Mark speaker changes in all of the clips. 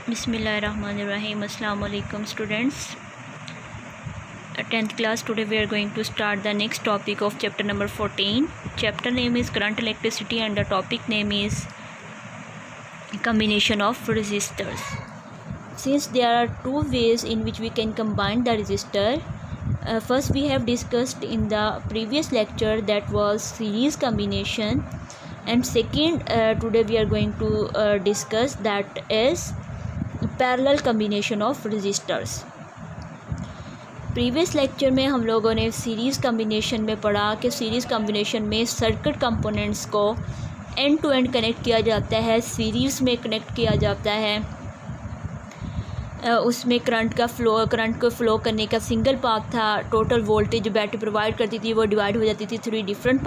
Speaker 1: Bismillahirrahmanirrahim. Assalamu alaikum students. 10th class. Today we are going to start the next topic of chapter number 14. Chapter name is current electricity and the topic name is combination of resistors. Since there are two ways in which we can combine the resistor, first we have discussed in the previous lecture, that was series combination, and second today we are going to discuss, that is parallel combination of resistors. Previous lecture में हम लोगों ने series combination में पढ़ा कि series combination में circuit components को end to end connect किया जाता है, सीरीज़ में कनेक्ट किया जाता है. उसमें करंट को फ़्लो करने का सिंगल पाथ था. टोटल वोल्टेज जो बैटरी प्रोवाइड करती थी वो डिवाइड हो जाती थी 3 डिफरेंट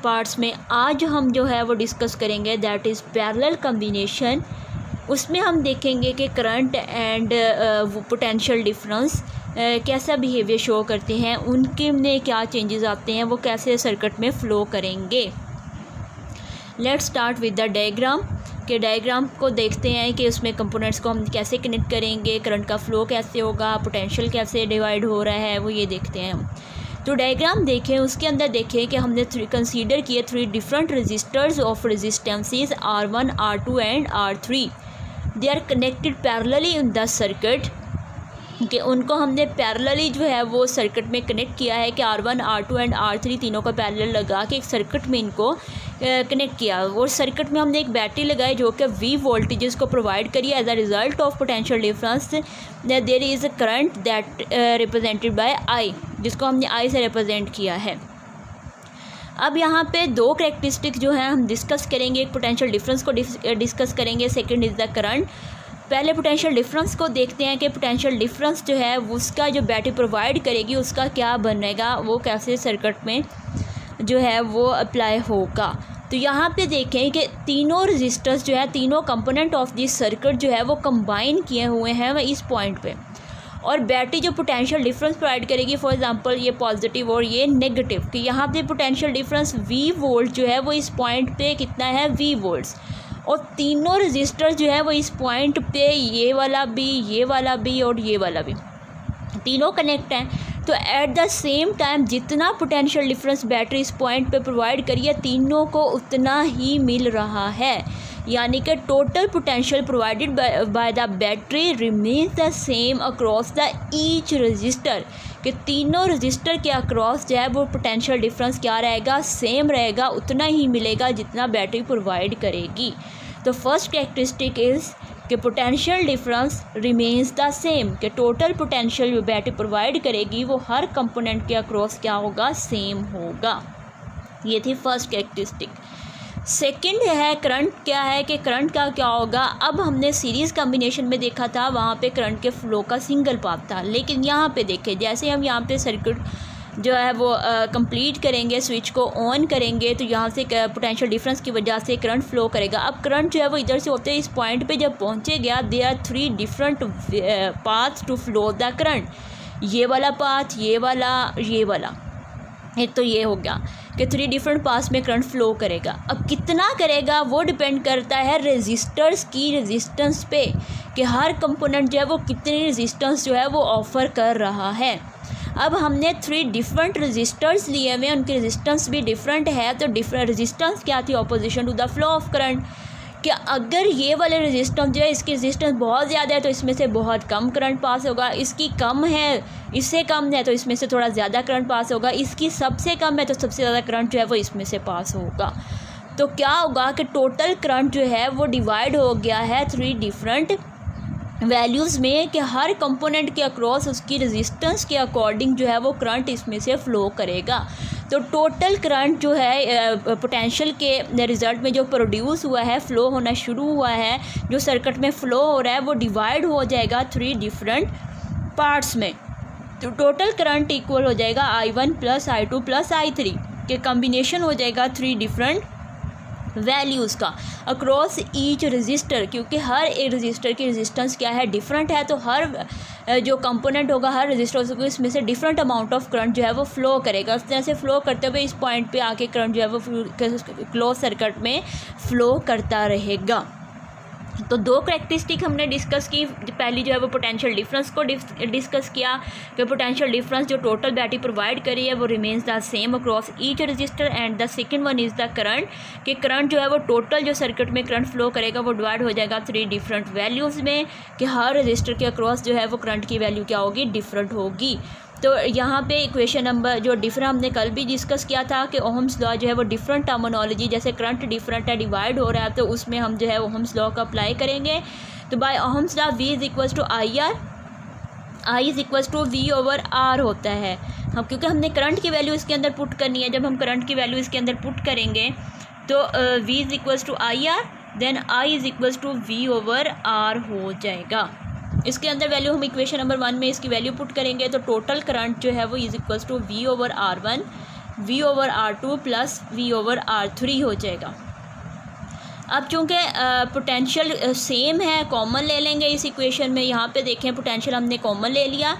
Speaker 1: पार्ट्स में. आज हम जो है वो डिस्कस करेंगे, दैट इज़ पैरेलल कम्बिनेशन. उसमें हम देखेंगे कि करंट एंड पोटेंशियल डिफरेंस कैसा बिहेवियर शो करते हैं, उनके में क्या चेंजेस आते हैं, वो कैसे सर्किट में फ़्लो करेंगे. Let's start with the diagram. के डायग्राम को देखते हैं कि उसमें कंपोनेंट्स को हम कैसे कनेक्ट करेंगे, करंट का फ़्लो कैसे होगा, पोटेंशियल कैसे डिवाइड हो रहा है, वो ये देखते हैं हम. तो डायग्राम देखें, उसके अंदर देखें कि हमने कंसीडर किए 3 different resistors of resistances R1, R2 and R3. They are connected parallelly in the circuit. कि उनको हमने पैरेलली जो है वो सर्किट में कनेक्ट किया है कि R1, R2 एंड R3 तीनों को पैरेलल लगा के एक सर्किट में इनको कनेक्ट किया. और सर्किट में हमने एक बैटरी लगाई जो कि V वोल्टेजेस को प्रोवाइड करी. As a result of potential difference there is a current that represented by I, जिसको हमने I से रिप्रेजेंट किया है. अब यहाँ पे 2 कैरेक्टरिस्टिक जो है हम डिस्कस करेंगे. एक पोटेंशियल डिफरेंस को डिस्कस करेंगे, सेकंड इज़ द करंट. पहले पोटेंशियल डिफरेंस को देखते हैं कि पोटेंशियल डिफरेंस जो है उसका जो बैटरी प्रोवाइड करेगी उसका क्या बनेगा, वो कैसे सर्किट में जो है वो अप्लाई होगा. तो यहाँ पे देखें कि तीनों रजिस्टर्स जो है, तीनों कंपोनेंट ऑफ दिस सर्किट जो है वो कंबाइन किए हुए हैं इस पॉइंट पे. और बैटरी जो पोटेंशियल डिफरेंस प्रोवाइड करेगी, फॉर एग्जांपल ये पॉजिटिव और ये नेगेटिव, कि यहाँ पे पोटेंशियल डिफरेंस V वोल्ट जो है वो इस पॉइंट पे कितना है, V वोल्ट्स. और तीनों रजिस्टर जो है वो इस पॉइंट पे ये वाला भी, ये वाला भी और ये वाला भी तीनों कनेक्ट हैं. तो एट द सेम टाइम जितना पोटेंशियल डिफरेंस बैटरी इस पॉइंट पे प्रोवाइड करिए, तीनों को उतना ही मिल रहा है. यानी कि total potential provided by the battery remains the same across the each resistor. कि तीनों रजिस्टर के अक्रॉस जो है वो पोटेंशियल डिफरेंस क्या रहेगा, सेम रहेगा, उतना ही मिलेगा जितना बैटरी प्रोवाइड करेगी. तो फर्स्ट कैरेक्टरिस्टिक इज़ कि potential difference remains the same. कि टोटल पोटेंशियल जो बैटरी प्रोवाइड करेगी वो हर कंपोनेंट के अक्रॉस क्या होगा, सेम होगा. ये थी फर्स्ट कैरेक्टरिस्टिक. सेकंड है करंट. क्या है कि करंट का क्या होगा. अब हमने सीरीज़ कम्बिनेशन में देखा था, वहाँ पे करंट के फ़्लो का सिंगल पाथ था. लेकिन यहाँ पे देखें, जैसे हम यहाँ पे सर्किट जो है वो कंप्लीट करेंगे, स्विच को ऑन करेंगे, तो यहाँ से पोटेंशियल डिफरेंस की वजह से करंट फ़्लो करेगा. अब करंट जो है वो इधर से होते इस पॉइंट पे जब पहुँचे गया, they are 3 different path to flow the current. ये वाला पाथ, ये वाला. एक तो ये हो गया कि 3 डिफरेंट पास में करंट फ़्लो करेगा. अब कितना करेगा वो डिपेंड करता है रेजिस्टर्स की रेजिस्टेंस पे, कि हर कंपोनेंट जो है वो कितनी रेजिस्टेंस जो है वो ऑफ़र कर रहा है. अब हमने 3 डिफरेंट रेजिस्टर्स लिए हुए, उनकी रेजिस्टेंस भी डिफरेंट है. तो डिफरेंट रेजिस्टेंस क्या थी, opposition to the flow of current. कि अगर ये वाले रेजिस्टेंस जो है, इसकी रेजिस्टेंस बहुत ज़्यादा है तो इसमें से बहुत कम करंट पास होगा. इसकी कम है, इससे कम है तो इसमें से थोड़ा ज़्यादा करंट पास होगा. इसकी सबसे कम है तो सबसे ज़्यादा करंट जो है वो इसमें से पास होगा. तो क्या होगा कि टोटल करंट जो है वो डिवाइड हो गया है 3 डिफरेंट वैल्यूज़ में, कि हर कंपोनेंट के अक्रॉस उसकी रेजिस्टेंस के अकॉर्डिंग जो है वो करंट इसमें से फ़्लो करेगा. तो टोटल करंट जो है पोटेंशियल के रिज़ल्ट में जो प्रोड्यूस हुआ है, फ़्लो होना शुरू हुआ है, जो सर्किट में फ़्लो हो रहा है, वो डिवाइड हो जाएगा 3 डिफरेंट पार्ट्स में. तो टोटल करंट इक्वल हो जाएगा I1 + I2 + I3 के कम्बिनेशन हो जाएगा 3 डिफरेंट वैल्यूज़ का अक्रॉस ईच रजिस्टर. क्योंकि हर एक रजिस्टर की रेजिस्टेंस क्या है, डिफरेंट है. तो हर जो कंपोनेंट होगा हर रजिस्टर को, इसमें से डिफरेंट अमाउंट ऑफ करंट जो है वो फ़्लो करेगा. उस तरह से फ़्लो करते हुए इस पॉइंट पे आके करंट जो है वो क्लोज सर्किट में फ़्लो करता रहेगा. तो दो करैक्टरिस्टिक हमने डिस्कस की। पहली जो है वो पोटेंशियल डिफरेंस को डिस्कस किया कि पोटेंशियल डिफरेंस जो टोटल बैटरी प्रोवाइड करी है वो remains the same across each resistor, and the second one is the current, कि करंट जो है वो टोटल जो सर्किट में करंट फ्लो करेगा वो डिवाइड हो जाएगा 3 डिफरेंट वैल्यूज़ में, कि हर रजिस्टर के अक्रॉस जो है वो करंट की वैल्यू क्या होगी, डिफरेंट होगी। तो यहाँ पे इक्वेशन नंबर जो डिफरेंट हमने कल भी डिस्कस किया था कि ओहम्स लॉ जो है वो डिफरेंट टर्मिनोलॉजी, जैसे करंट डिफरेंट है, डिवाइड हो रहा है, तो उसमें हम जो है ओहम्स लॉ का अप्लाई करेंगे। तो by Ohm's law V is equals to I R, I is equals to V over R होता है। हम क्योंकि हमने करंट की वैल्यू इसके अंदर पुट करनी है, जब हम करंट की वैल्यू इसके अंदर पुट करेंगे तो V is equals to I R, then I is equals to V over R हो जाएगा। इसके अंदर वैल्यू हम इक्वेशन नंबर 1 में इसकी वैल्यू पुट करेंगे तो टोटल करंट जो है वो is equals to V over R1, V over R2 plus V over R3 हो जाएगा। अब चूँकि पोटेंशियल सेम है, कॉमन ले लेंगे इस इक्वेशन में। यहाँ पे देखें पोटेंशियल हमने कॉमन ले लिया,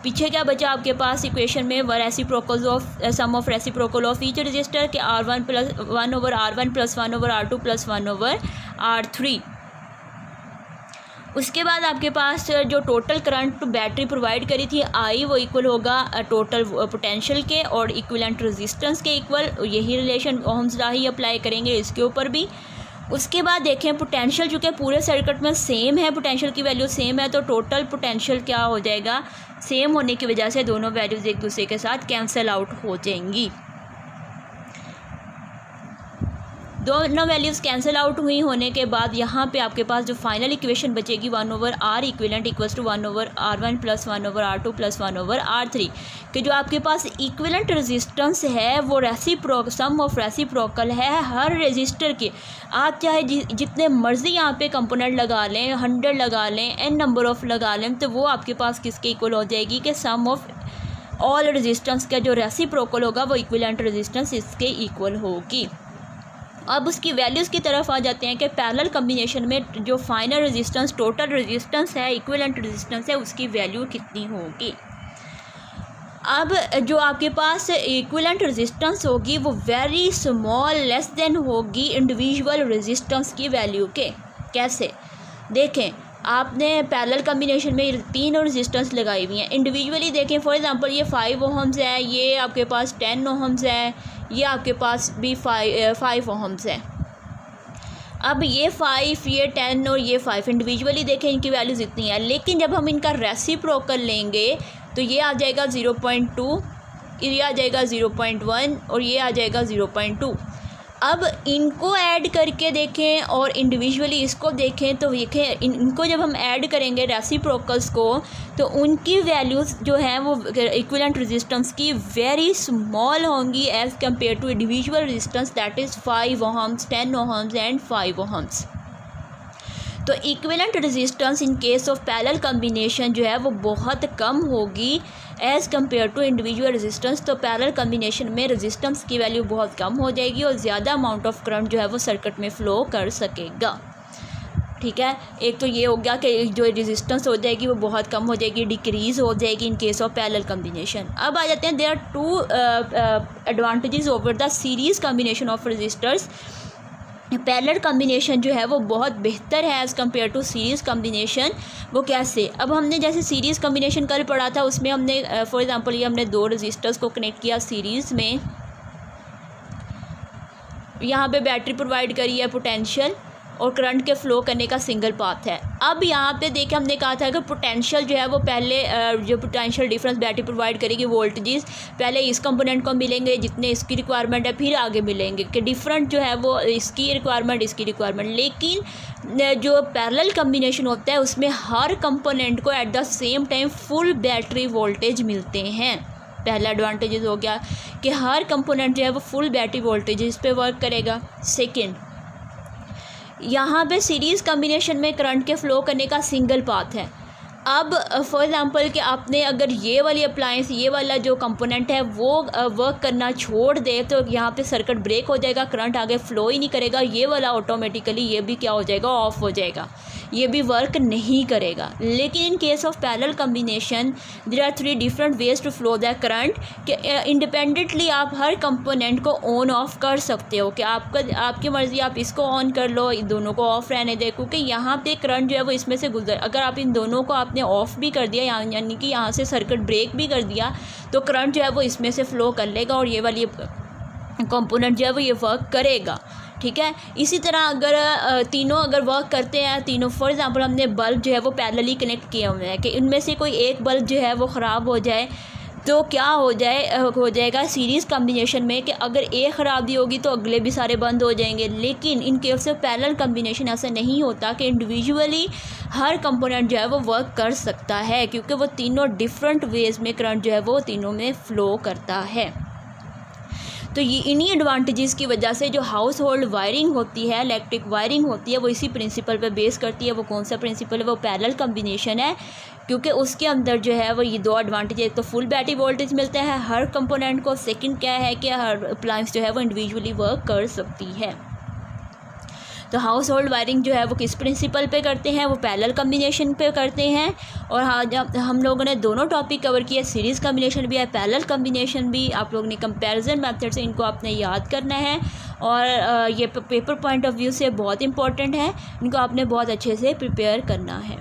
Speaker 1: पीछे क्या बचा आपके पास इक्वेशन में, reciprocal of sum of reciprocal of each resistor के R1 plus 1 over R1 plus 1 over R2 plus 1 over R3। उसके बाद आपके पास जो टोटल करंट बैटरी प्रोवाइड करी थी आई, वो इक्वल होगा टोटल पोटेंशियल के और इक्विवेलेंट रेजिस्टेंस के इक्वल। यही रिलेशन ओहम्स लॉ ही अप्लाई करेंगे इसके ऊपर भी। उसके बाद देखें पोटेंशियल चूँकि पूरे सर्किट में सेम है, पोटेंशियल की वैल्यू सेम है, तो टोटल पोटेंशियल क्या हो जाएगा, सेम होने की वजह से दोनों वैल्यूज़ एक दूसरे के साथ कैंसिल आउट हो जाएंगी। दोनों वैल्यूज़ कैंसिल आउट हुई होने के बाद यहाँ पे आपके पास जो फाइनल इक्वेशन बचेगी 1 over R equivalent equals to 1 over R1 plus 1 over R2 plus 1 over R3, कि जो आपके पास इक्विवेलेंट रेजिस्टेंस है वो सम ऑफ रेसिप्रोकल है हर रेजिस्टर के। आप चाहे जितने मर्जी यहाँ पे कंपोनेंट लगा लें, 100 लगा लें, n नंबर ऑफ लगा लें, तो वो आपके पास किसके इक्वल हो जाएगी कि सम ऑफ ऑल रेजिस्टेंस का जो रेसिप्रोकल होगा वो इक्विवेलेंट रेजिस्टेंस इसके इक्वल होगी। अब उसकी वैल्यूज़ की तरफ आ जाते हैं कि पैरेलल कम्बिनेशन में जो फाइनल रेजिस्टेंस टोटल रेजिस्टेंस है, इक्विवेलेंट रेजिस्टेंस है, उसकी वैल्यू कितनी होगी। अब जो आपके पास इक्विवेलेंट रेजिस्टेंस होगी वो वेरी स्मॉल लेस देन होगी इंडिविजुअल रेजिस्टेंस की वैल्यू के। कैसे देखें, आपने पैरेलल कम्बिनेशन में 3 रेजिस्टेंस लगाई हुई हैं, इंडिविजुअली देखें। फॉर एग्जांपल ये 5 ओहम्स है, ये आपके पास 10 ओहम्स है, ये आपके पास भी 5 ओहम्स है। अब ये 5, ये 10 और ये 5 इंडिविजुअली देखें इनकी वैल्यूज़ इतनी है, लेकिन जब हम इनका रेसिप्रोकल लेंगे तो ये आ जाएगा 0.2, ये आ जाएगा 0.1 और ये आ जाएगा 0.2। अब इनको ऐड करके देखें और इंडिविजुअली इसको देखें तो देखें इनको जब हम ऐड करेंगे रेसिप्रोकल्स को तो उनकी वैल्यूज़ जो हैं वो इक्विवेलेंट रेजिस्टेंस की वेरी स्मॉल होंगी as compare to individual resistance, that is 5 ohms, 10 ohms and 5 ohms. तो equivalent resistance in case of parallel combination जो है वो बहुत कम होगी as compare to individual resistance. तो पैरेलल कम्बिनेशन में रेजिस्टेंस की वैल्यू बहुत कम हो जाएगी और ज़्यादा अमाउंट ऑफ करंट जो है वो सर्किट में फ़्लो कर सकेगा। ठीक है, एक तो ये हो गया कि जो रेजिस्टेंस हो जाएगी वो बहुत कम हो जाएगी, डिक्रीज़ हो जाएगी in case of parallel combination. अब आ जाते हैं, there are 2 advantages over the series combination of resistors. Parallel combination जो है वो बहुत बेहतर है as compare to series combination. वो कैसे, अब हमने जैसे सीरीज़ कम्बिनेशन कल पढ़ा था, उसमें हमने फॉर एग्जांपल ये हमने 2 रजिस्टर्स को कनेक्ट किया सीरीज़ में, यहाँ पे बैटरी प्रोवाइड करी है पोटेंशियल और करंट के फ़्लो करने का सिंगल पाथ है। अब यहाँ पे देखिए हमने कहा था कि पोटेंशियल जो है वो पहले जो पोटेंशियल डिफरेंस बैटरी प्रोवाइड करेगी वोल्टेजेस पहले इस कंपोनेंट को मिलेंगे जितने इसकी रिक्वायरमेंट है, फिर आगे मिलेंगे कि डिफरेंट जो है वो इसकी रिक्वायरमेंट इसकी रिक्वायरमेंट। लेकिन जो पैरेलल कम्बिनेशन होता है उसमें हर कंपोनेंट को at the same time full battery voltage मिलते हैं। पहला एडवांटेज हो गया कि हर कंपोनेंट जो है वो फुल बैटरी वोल्टेज पे वर्क करेगा। सेकेंड, यहाँ पे सीरीज़ कम्बिनेशन में करंट के फ़्लो करने का सिंगल पाथ है। अब फॉर एग्ज़ाम्पल कि आपने अगर ये वाली अप्लायंस, ये वाला जो कंपोनेंट है वो वर्क करना छोड़ दे तो यहाँ पे सर्किट ब्रेक हो जाएगा, करंट आगे फ़्लो ही नहीं करेगा, ये वाला ऑटोमेटिकली ये भी क्या हो जाएगा, ऑफ हो जाएगा। ये भी वर्क नहीं करेगा। लेकिन in case of parallel combination there are 3 different ways to flow the current कि इंडिपेंडेंटली आप हर कंपोनेंट को ऑन ऑफ कर सकते हो कि आपकी मर्ज़ी, आप इसको ऑन कर लो, दोनों को ऑफ रहने दें, क्योंकि यहाँ पे करंट जो है वो इसमें से गुजर, अगर आप इन दोनों को आपने ऑफ भी कर दिया यानी कि यहाँ से सर्किट ब्रेक भी कर दिया तो करंट जो है वो इसमें से फ़्लो कर लेगा और ये वाली कंपोनेंट जो है वो ये वर्क करेगा। ठीक है, इसी तरह अगर तीनों अगर वर्क करते हैं, तीनों फॉर एग्जांपल हमने बल्ब जो है वो पैरेलली कनेक्ट किए हुए हैं कि इनमें से कोई एक बल्ब जो है वो ख़राब हो जाए तो क्या हो जाएगा सीरीज़ कम्बिनेशन में कि अगर एक ख़राबी होगी तो अगले भी सारे बंद हो जाएंगे। लेकिन in case of parallel combination ऐसा नहीं होता कि इंडिविजुअली हर कंपोनेंट जो है वो वर्क कर सकता है, क्योंकि वो तीनों डिफरेंट वेज में करंट जो है वो तीनों में फ़्लो करता है। तो ये इन्हीं एडवांटेजेस की वजह से जो हाउस होल्ड वायरिंग होती है, इलेक्ट्रिक वायरिंग होती है, वो इसी प्रिंसिपल पे बेस करती है। वो कौन सा प्रिंसिपल है? वो पैरेलल कम्बिनेशन है, क्योंकि उसके अंदर जो है वो ये 2 एडवांटेज है। एक तो फुल बैटरी वोल्टेज मिलता है हर कंपोनेंट को, सेकंड क्या है कि हर अप्लायंस जो है वो इंडिविजुअली वर्क कर सकती है। तो हाउस होल्ड वायरिंग जो है वो किस प्रिंसिपल पे करते हैं? वो पैरेलल कम्बिनेशन पे करते हैं। और हाँ, जब हम लोगों ने दोनों टॉपिक कवर किया, सीरीज़ कम्बिनेशन भी है, पैरेलल कम्बिनेशन भी। आप लोगों ने कंपैरिजन मेथड से इनको आपने याद करना है और ये पेपर पॉइंट ऑफ व्यू से बहुत इंपॉर्टेंट है, इनको आपने बहुत अच्छे से प्रिपेयर करना है।